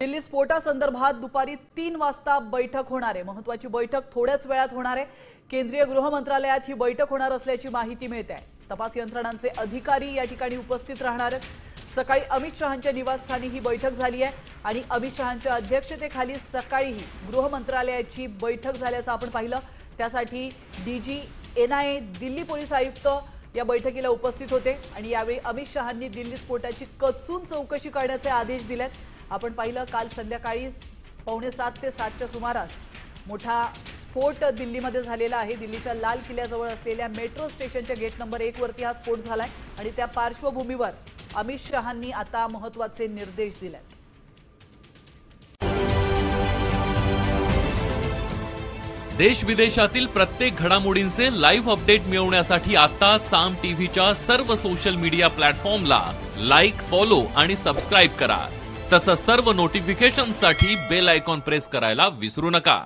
दिल्ली स्फोटासंदर्भात दुपारी 3 वाजता बैठक होणार आहे। महत्त्वाची बैठक थोड्याच वेळात होणार आहे। केंद्रीय गृह मंत्रालयात ही बैठक होणार असल्याची माहिती मिळते आहे। तपास यंत्रणांचे अधिकारी या ठिकाणी उपस्थित राहणार आहेत। सकाळी अमित शहांच्या निवासस्थानी ही बैठक झाली आहे आणि अमित शहांच्या अध्यक्षतेखाली सकाळीही गृह मंत्रालयाची बैठक झाल्याचं आपण पाहिलं। त्यासाठी डीजी एनआयए दिल्ली पोलीस आयुक्त या बैठकीला उपस्थित होते आणि यावेळी अमित शहांनी दिल्ली स्फोटाची कसून चौकशी करण्याचे आदेश दिलेत। आपण पाहिलं काल संध्याकाळी 6:45 ते 7च्या सुमारास मोठा स्फोट दिल्लीमध्ये झालेला आहे। दिल्लीच्या लाल किल्ल्याजवळ असलेल्या मेट्रो स्टेशनच्या गेट नंबर 1 वरती हा स्फोट झालाय आणि त्या पार्श्वभूमीवर अमित शहांनी आता महत्त्वाचे निर्देश दिलेत। देश विदेशातील प्रत्येक घडामोडींचे लाईव्ह अपडेट मिळवण्यासाठी आता साम टीव्हीच्या सर्व सोशल मीडिया प्लॅटफॉर्मला लाईक, फॉलो आणि सबस्क्राइब करा। तसंच सर्व नोटिफिकेशनसाठी बेल आयकॉन प्रेस करायला विसरू नका।